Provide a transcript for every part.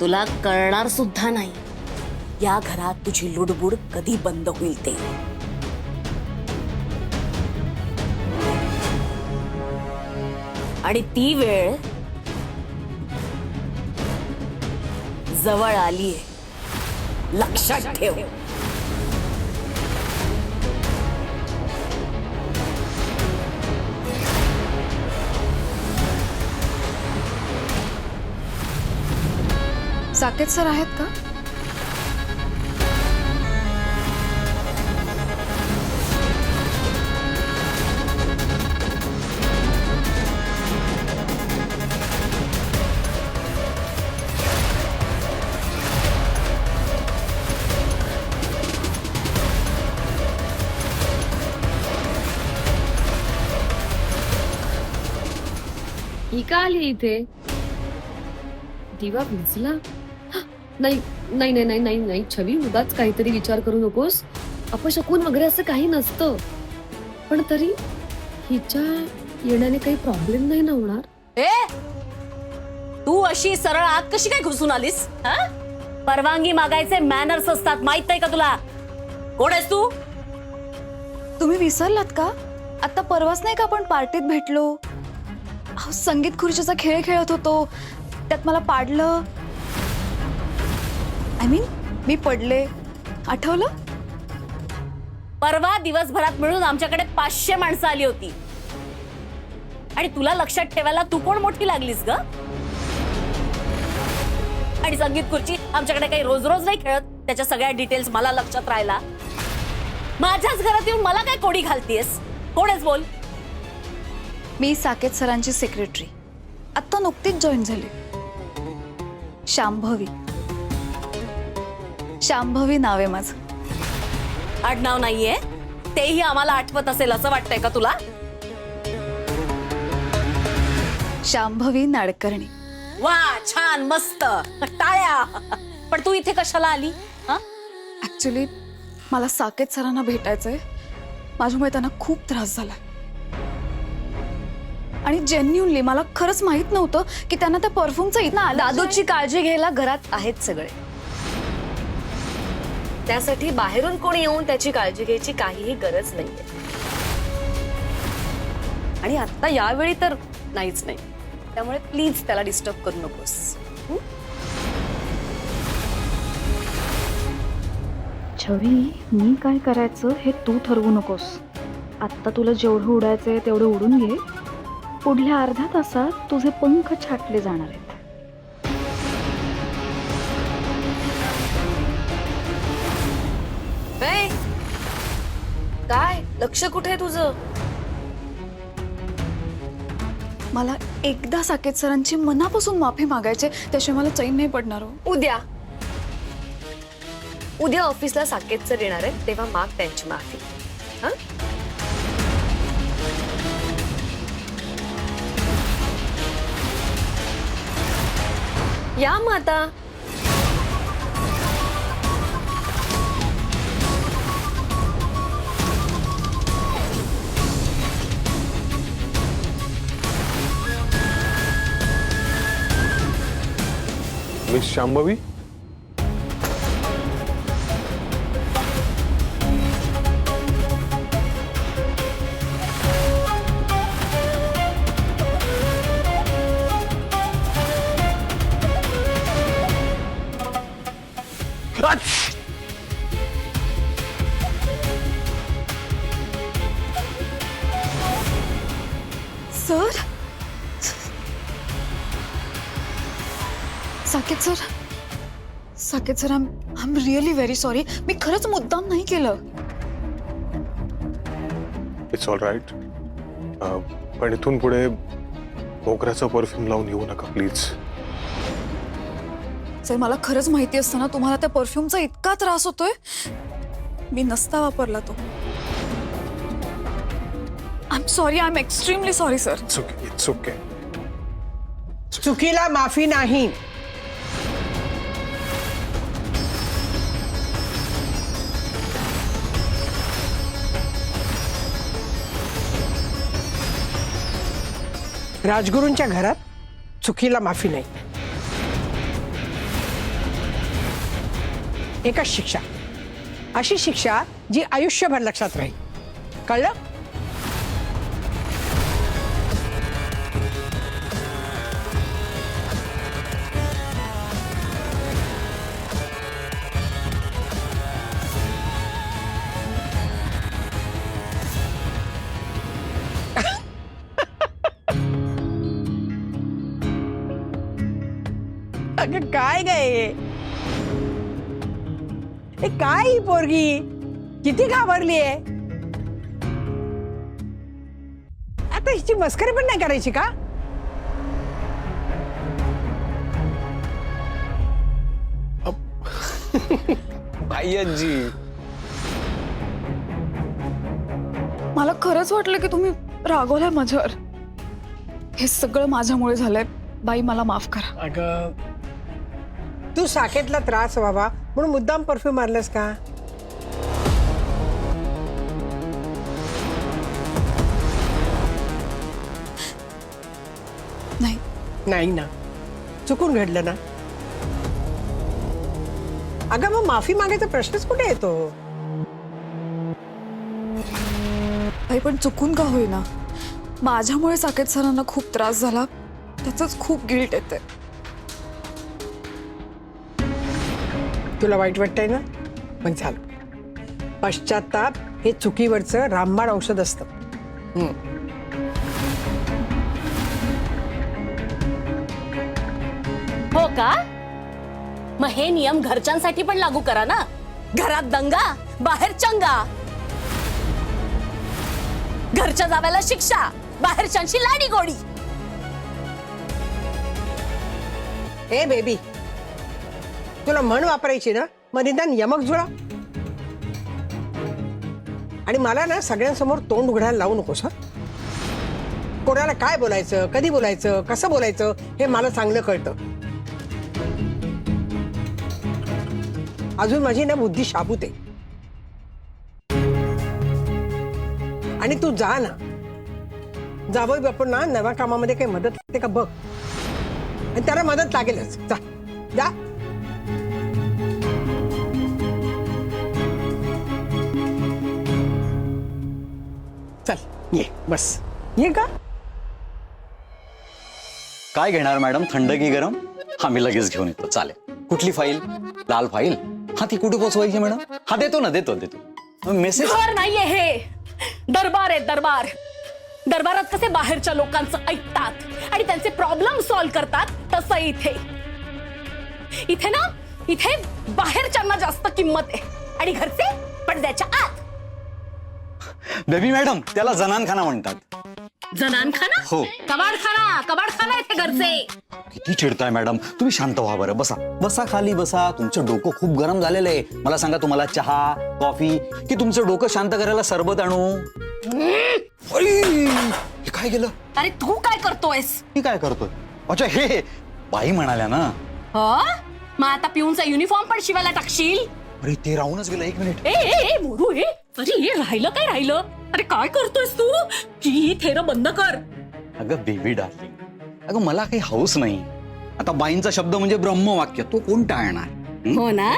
तुला कळणार सुद्धा नाही या घरात तुझी लुडबुड कधी बंद होईल ते। आणि ती वेळ जवळ आलीये, लक्षात ठेव। साकेत सर आहेत का? ही का आली इथे? दिवा भिजला? नाही नाही नाही नाही नाही नाही छवी, उगाच काहीतरी विचार करू नकोस। अपशकुन वगैरे असं काही नसतं, पण तरी हिच्या येण्याने काही प्रॉब्लेम नाही ना होणार? ए, तू अशी सरळ आत कशी काय घुसून आलीस? परवानगी मागायचे मॅनर्स असतात, माहित नाही का तुला? कोण आहेस तू? तुम्ही विसरलात का? आता परवाच नाही का आपण पार्टीत भेटलो? संगीत खुर्चीचा खेळ खेळत होतो, त्यात मला पाडलं। मी पडले, आठवलं? परवा दिवसभरात मिळून आमच्याकडे 500 माणसं आली होती आणि तुला लक्षात ठेवायला तू कोण मोठी लागलीस ग? आणि संगीत खुर्ची आमच्याकडे काही रोज रोज नाही खेळत, त्याच्या सगळ्या डिटेल्स मला लक्षात राहिला। माझ्याच घरात येऊन मला काय कोडी घालतीयस? कोणच बोल। मी साकेत सरांची सेक्रेटरी, आता नुकतीच जॉईन झाली। शांभवी, शांभवी नाव आहे माझं। आडनाव नाहीये, तेही आम्हाला आठवत असेल असं वाटतंय का तुला? शांभवी नाडकर्णी। वा, छान, मस्त, टाळ्या। पण तू इथे कशाला आली? ऍक्च्युली मला साकेत सरांना भेटायचंय, माझ्यामुळे त्यांना खूप त्रास झाला आणि जेन्युइनली मला खरंच माहित नव्हतं की त्यांना त्या परफ्यूमचा इतना दादूची काळजी घ्यायला घरात आहेत सगळे, त्यासाठी बाहेरून कोणी येऊन त्याची काळजी घ्यायची काहीही गरज नाहीये। आणि आता यावेळी तर नाहीच नाही, त्यामुळे प्लीज त्याला डिस्टर्ब करू नकोस। छवी, मी काय करायचं हे तू ठरवू नकोस। आत्ता तुला जेवढं उडायचंय तेवढं उडून घे, पुढल्या अर्ध्या तासात तुझे पंख छाटले जाणार आहेत। काय लक्ष कुठे आहे तुझं? मला एकदा साकेत सरांची मनापासून माफी मागायचे, त्याशिवाय मला चैन नाही पडणार हो। उद्या ऑफिसला साकेत सर येणार आहेत, तेव्हा माग त्यांची माफी। या मग आता। Miss Shambhavi, sir, Saket sir, Saket sir, I am really very sorry. मी खरंच मुद्दाम नाही केलं। It's all right. पण इथून पुढे मोगऱ्याचा परफ्यूम लावून येऊ नका प्लीज। सर, मला खरंच माहिती असतं ना तुम्हाला त्या परफ्यूमचा इतका त्रास होतोय, मी नसता वापरला तो। I am sorry, I am extremely sorry sir. It's okay. चुकीला माफी नाही। राजगुरूंच्या घरात चुकीला माफी नाही। एकच शिक्षा, अशी शिक्षा जी आयुष्यभर लक्षात राहील, कळलं? अगं काय गे, काय ही पोरगी किती घाबरली आहे. आता हिची मस्करी पण नाही करायची का? बाई आजी, मला खरंच वाटलं की तुम्ही रागवलाय माझ्यावर. हे सगळं माझ्यामुळे झालंय. बाई मला माफ करा. अगं तू साकेतला त्रास व्हावा म्हणून मुद्दाम परफ्यूम मारलंस का? नाही, नाही ना, चुकून घडलं ना. अगं मग माफी मागायचा प्रश्नच कुठे येतो? बाई पण चुकून का होईना, माझ्यामुळे साकेत सरांना खूप त्रास झाला. त्याचंच खूप गिल्ट येते. तुला वाईट वाटतंय ना? मग झालं. पश्चाताप हे चुकीवरचं रामबाण औषध असतं. हो का? मग हे नियम घरच्यांसाठी पण लागू करा ना. घरात दंगा, बाहेर चंगा. घरच्या जाव्याला शिक्षा, बाहेरच्यांची लाडी गोडी. ए बेबी, तुला म्हण वापरायची ना, मग निदान यमक जुळा. आणि मला ना सगळ्यांसमोर तोंड उघडायला लावू नकोस. हा, कोणाला काय बोलायचं, कधी बोलायचं, कसं बोलायचं हे मला चांगलं कळतं. अजून माझी ना बुद्धी शाबूत आहे. आणि तू जा ना, जावई बापून ना नव्या कामामध्ये काही मदत लागते का बघ. आणि त्याला मदत लागेलच. जा जा. चल ये बस. ये का? काय घेणार मॅडम, थंड की गरम? हा मी लगेच घेऊन येतो. चालेल. कुठली फाईल? लाल फाईल? हा ती कुठे पोचवायची मॅडम? हा देतो ना, देतो. मेसेज घर नाहीये हे, दरबार आहे दरबार. दरबारात कसे बाहेरच्या लोकांचं ऐकतात आणि त्यांचे प्रॉब्लेम सॉल्व्ह करतात, तसं इथे ना, इथे बाहेरच्यांना जास्त किंमत आहे आणि घरचे पडद्याच्या आत. बेबी मॅडम, त्याला जनानखाना म्हणतात. जनानखाना? हो. कबाडखाना इथे घरचे. किती चिडताय मॅडम, तुम्ही शांत व्हा बरं. बसा बसा, खाली बसा. तुमचं डोकं खूप गरम झालेलं आहे. मला सांगा, तुम्हाला चहा, कॉफी की तुमचं डोकं शांत करायला सरबत आणू? अरे, हे काय गेलं? अरे तू काय करतोयस? मी काय करतोय? अच्छा, हे बाई म्हणाल्या ना. हो, मग आता पिऊनचा युनिफॉर्म पण शिवायला टाकशील? अरे ते राहूनच गेलं. एक मिनिट. ए मोरू, हे अरे हे राहिलं. अरे काय करतोयस तू? ही थेरं बंद कर. अगं बेबी डार्लिंग, अगं मला काही हौस नाही. आता बाईंचा शब्द म्हणजे ब्रह्मवाक्य, तो कोण टाळणार? हो ना?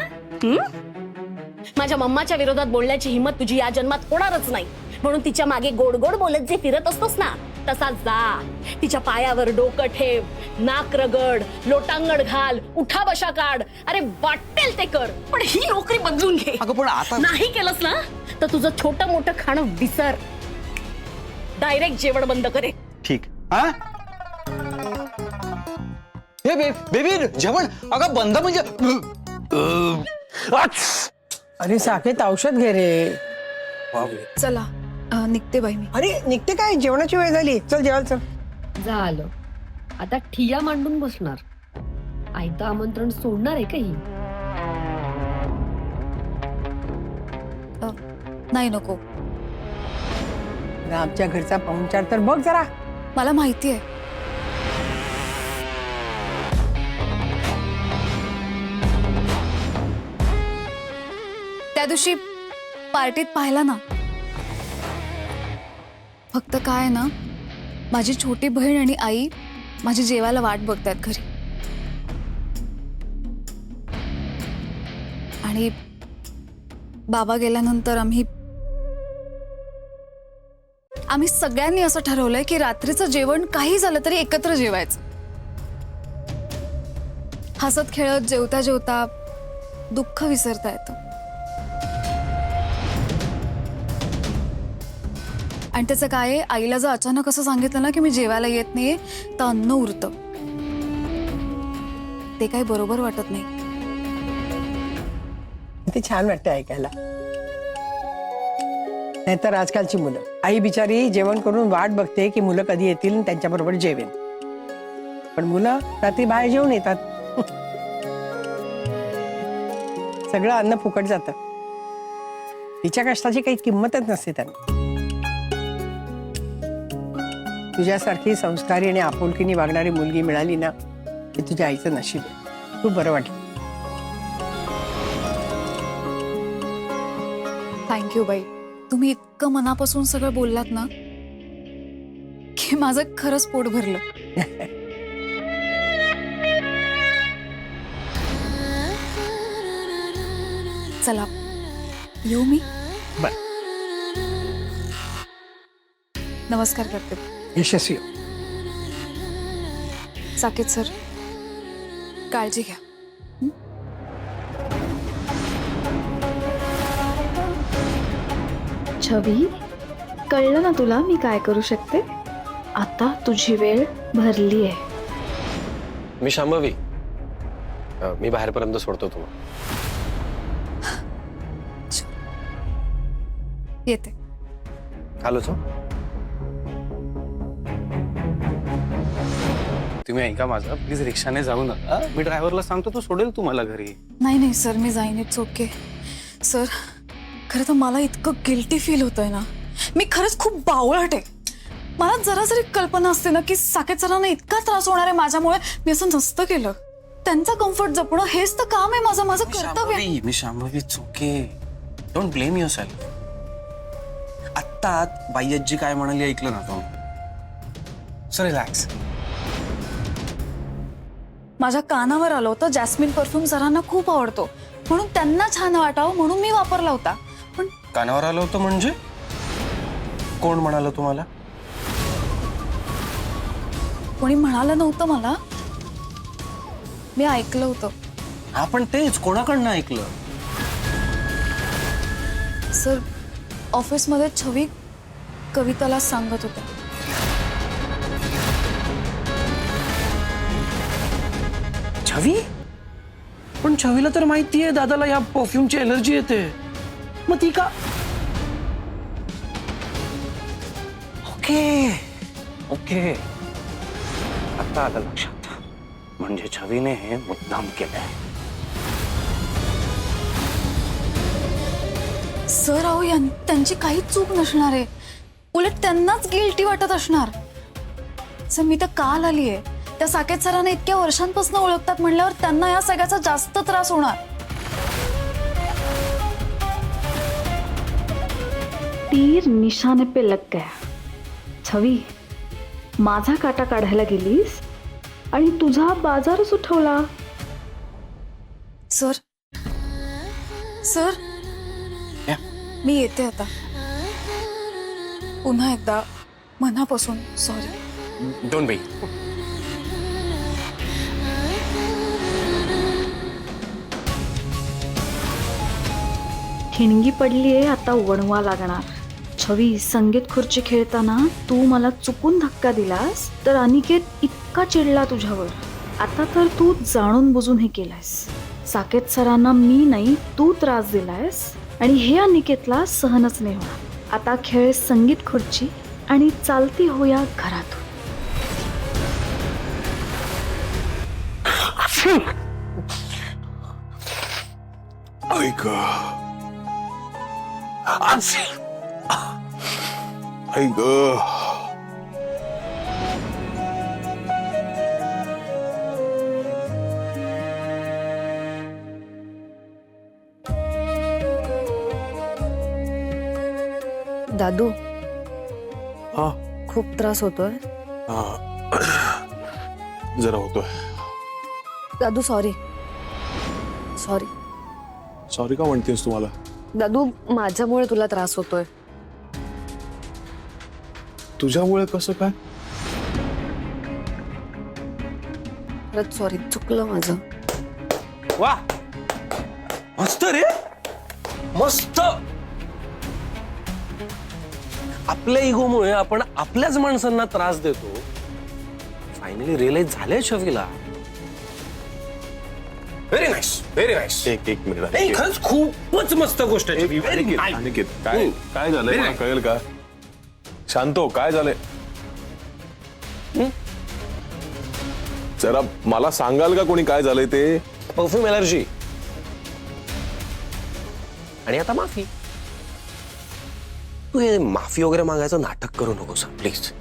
माझ्या मम्माच्या विरोधात बोलण्याची हिंमत तुझी या जन्मात होणारच नाही. म्हणून तिच्या मागे गोड गोड बोलत जे फिरत असतोस ना, तसा जा. तिच्या पायावर डोकं ठेव, नाक रगड, लोटांगण घाल, उठा बशा काढ. अरे वाटेल ते कर, पण ही नोकरी बदलून घे. अगं पण आता नाही केलंस ना तर तुझं छोटं मोठं खाणं विसर. डायरेक्ट जेवण बंद करे. ठीक. हा, हे बेबी जेवण अगं बंद म्हणजे अरे साकेत, औषध घे रे. चला निघते बाई मी. अरे निघते काय? जेवणाची वेळ झाली. चल जेवायला चल. झालं. आता ठिया मांडून बसणार. आयतं आमंत्रण सोडणार आहे का ही? नाही, नको. आमच्या घरचा पाहुणचार तर बघ जरा. मला माहिती आहे. त्या दिवशी पार्टीत पाहिला ना. फक्त काय ना, माझी छोटी बहीण आणि आई माझी जेवायला वाट बघतात घरी. आणि बाबा गेल्यानंतर आम्ही सगळ्यांनी असं ठरवलंय की रात्रीचं जेवण काही झालं तरी एकत्र जेवायचं. हसत खेळत जेवता जेवता दुःख विसरता येतं. आणि त्याचं काय आहे, आईला जर अचानक असं सांगितलं ना की मी जेवायला येत नाहीये तर अन्न उरतं. ते काही बरोबर वाटत नाही. ते छान वाटतं ऐकायला. नाहीतर आजकालची मुलं, आई बिचारी जेवण करून वाट बघते की मुलं कधी येतील आणि त्यांच्याबरोबर जेवेन. पण मुलं रात्री बाहेर जेवून येतात. सगळं अन्न फुकट जातं. तिच्या कष्टाची काही किंमतच नसते त्यांना. तुझ्यासारखी संस्कारी आणि आपुलकीने वागणारी मुलगी मिळाली ना, हे तुझ्या आईचं नशीब आहे. खूप बरं वाटलं. थँक्यू बाई. तुम्ही इतकं मनापासून सगळं बोललात ना की माझं खरंच पोट भरलं. चला येऊ मी. बर. नमस्कार करते. यशस्वी हो. साकेत सर, काळजी घ्या. छवी, कळलं ना तुला मी काय करू शकते? आता तुझी वेळ भरली आहे. मी शांभवी. मी बाहेरपर्यंत सोडतो तुम्हाला. येते. आलोच हो. तुम्ही ऐका माझं, प्लीज रिक्षाने जाऊ नका. मी ड्रायव्हरला सांगतो, तो सोडेल तुम्हाला घरी. नाही सर, मी जाईन. It's okay sir. खरं तर मला इतकं गिल्टी फील होतंय ना. मी खरंच खूप बावळट आहे. मला जरा जरी कल्पना असते ना की साकेत सरांना इतका त्रास होणार आहे माझ्यामुळे, मी असं नसतं केलं. त्यांचा कम्फर्ट जपणं हेच तर काम आहे माझं कर्तव्य आहे. मी Shambhavi, okay, don't blame yourself. आत्ता बाई आजी काय म्हणाली ऐकलं ना तू? So relax. माझ्या कानावर आलं होतं जॅस्मिन परफ्यूम सरांना खूप आवडतो म्हणून त्यांना छान वाटावं म्हणून मी वापरला होता. पण कानावर आलं होतं म्हणजे? कोण म्हणालं तुम्हाला? कोणी म्हणालं नव्हतं मला, मी ऐकलं होतं. हा, पण तेच कोणाकडनं ऐकलं? सर, ऑफिसमध्ये छवी कविताला सांगत होत्या. छवी? पण छवीला तर माहितीये दादाला या परफ्यूमची एलर्जी येते. मग ती का? ओके ओके, आता आलं लक्षात. म्हणजे छवीने हे मुद्दाम केलंय. सर अहो, त्यांची काहीच चूक नसणार आहे. उलट त्यांनाच गिल्टी वाटत असणार. सर, मी तर काल आली आहे. त्या साकेत सरांना इतक्या वर्षांपासून ओळखतात म्हणल्यावर त्यांना या सगळ्याचा जास्त त्रास होणार. तीर निशाने पे लग गया. छवी, माझा काटा काढायला गेलीस आणि तुझा बाजारच उठवला. सर सर, मी येते आता. पुन्हा एकदा मनापासून सॉरी. Don't be. ठिणगी पडलीये, आता वणवा लागणार. छवी, संगीत खुर्ची खेळताना तू मला चुकून धक्का दिलास तर अनिकेत इतका चिडला तुझ्यावर. आता तर तू जाणून बुजून हे केलंयस. साकेत सरांना मी नाही तू त्रास दिलायस आणि हे अनिकेतला सहनच नाही होणार. आता खेळ संगीत खुर्ची आणि चालती होया घरातून. ऐक ऐक. दादू, हा खूप त्रास होतोय. हा, जरा होतोय. दादू, सॉरी. सॉरी का म्हणतेस तुम्हाला? दादू, माझ्यामुळे तुला त्रास होतोय. तुझ्यामुळे कसं काय? खरंच सॉरी, चुकलं माझं. वा, मस्त रे, मस्त. आपल्या इगोमुळे आपण आपल्याच माणसांना त्रास देतो. फायनली रिअलाइज झालंय छवीला. Very nice, very nice. एक मिनिट नाही, खरंच खूपच मस्त गोष्ट आहे. Very nice. अनिकेत, काय काय झालंय मला कळेल का? शांत हो, काय झालंय? जरा मला सांगाल का कोणी काय झालंय ते? परफ्यूम एलर्जी आणि आता माफी. तू हे माफी वगैरे मागायचं नाटक करू नकोस प्लीज.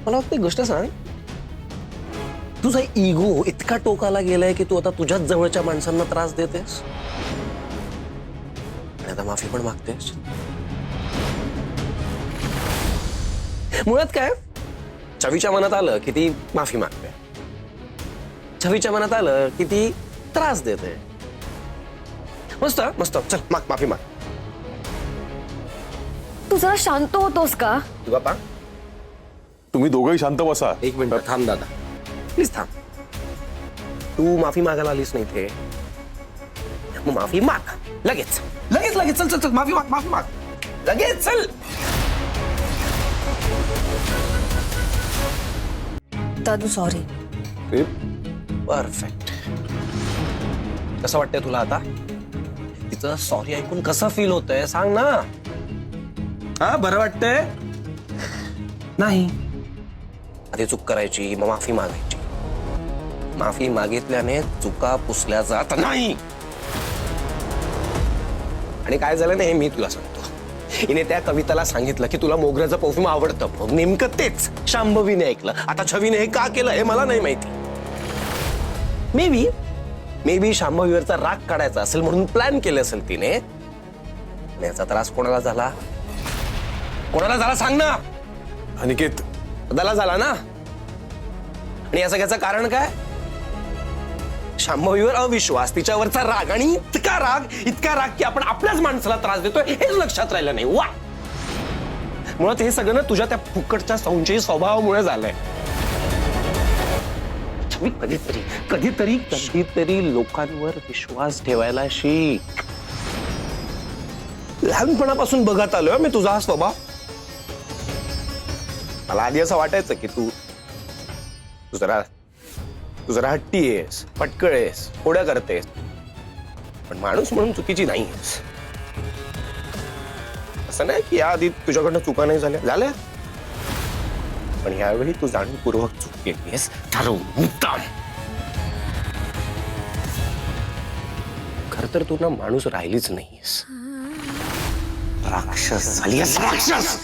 मला फक्त एक गोष्ट सांग, तुझा इगो इतका टोकाला गेलाय की तू आता तुझ्याच जवळच्या माणसांना त्रास देतेस आणि आता माफी पण मागतेस. मुळात काय, छवीच्या मनात आलं की ती माफी मागते, छवीच्या मनात आलं की ती त्रास देते. मस्त मस्त, चल माग, माफी माग. तू जरा शांत होतोस का? तू बापा, तुम्ही दोघंही शांत बसा. एक मिनिट थांब दादा, प्लीज थांब. तू माफी मागायला आलीस नाही थे, मग माफी माग लगेच लगेच लगेच. चल चल चल, माफी माग, माफी माग लगेच, चल. दादू सॉरी. परफेक्ट. कसं वाटतंय तुला आता? तिचं सॉरी ऐकून कसं फील होतंय सांग ना. हा, बरं वाटतंय? नाही, आधी चूक करायची, मग माफी मागायची. माफी मागितल्याने चुका पुसल्या जात नाही. आणि काय झालं ना, हे मी तुला सांगतो. हिने त्या कविताला सांगितलं की तुला मोगऱ्याचं परफ्यूम आवडतं. मग नेमकं तेच शांभवीने ऐकलं. आता छवीने हे का केलं हे मला नाही माहिती. मे बी शांभवीवरचा राग काढायचा असेल म्हणून प्लॅन केले असेल तिने. याचा त्रास कोणाला झाला? कोणाला झाला सांग ना. अनिकेत, बदला झाला ना. आणि या सगळ्याचं कारण काय? शांभवीवर अविश्वास, तिच्यावरचा राग. आणि इतका राग की आपण आपल्याच माणसाला त्रास देतोय हेच लक्षात राहिलं नाही. वा, मुळात हे सगळं ना तुझ्या त्या फुकटच्या संशयी स्वभावामुळे झालंय. कधीतरी लोकांवर विश्वास ठेवायला शिक. लहानपणापासून बघत आलोय मी तुझा हा स्वभाव. मला आधी असं वाटायचं की तू जरा हट्टी आहेस, पटकळ आहेस, खोड्या करतेस, पण माणूस म्हणून चुकीची नाहीयेस. असं नाही की याआधी तुझ्याकडनं चुका नाही झाल्या, पण यावेळी तू जाणीवपूर्वक चूक केलीस, ठरवून मुद्दाम. खर तर तू ना माणूस राहिलीच नाहीयेस, राक्षस झालीयस, राक्षस.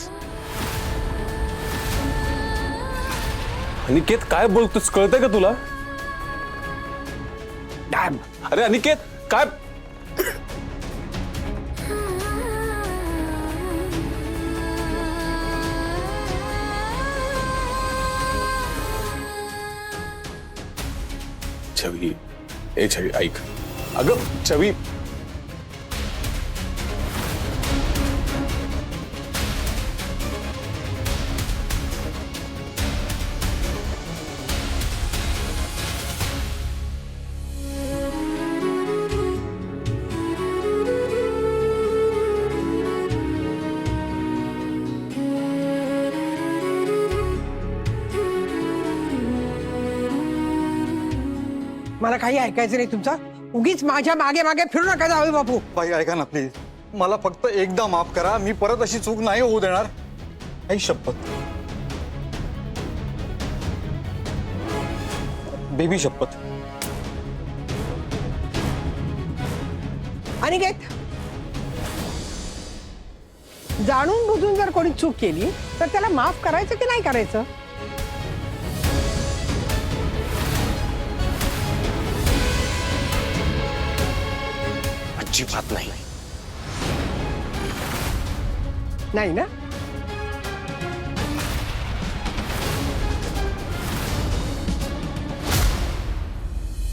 अनिकेत काय बोलतोस, कळतंय का तुला? अरे अनिकेत, काय? छवी, ए छवी ऐक. अगं छवी, मला काही ऐकायचं नाही तुमचा. उगीच माझ्या मागे मागे फिरू नका जावे बापू. बाई ऐका ना प्लीज, मला फक्त एकदा माफ करा. मी परत अशी चूक नाही होऊ देणार. आई शपथ, बेबी शपथ. अनिकेत, जाणून बुजून जर कोणी चूक केली तर त्याला माफ करायचं की नाही करायचं? अजिबात नाही. नाही ना.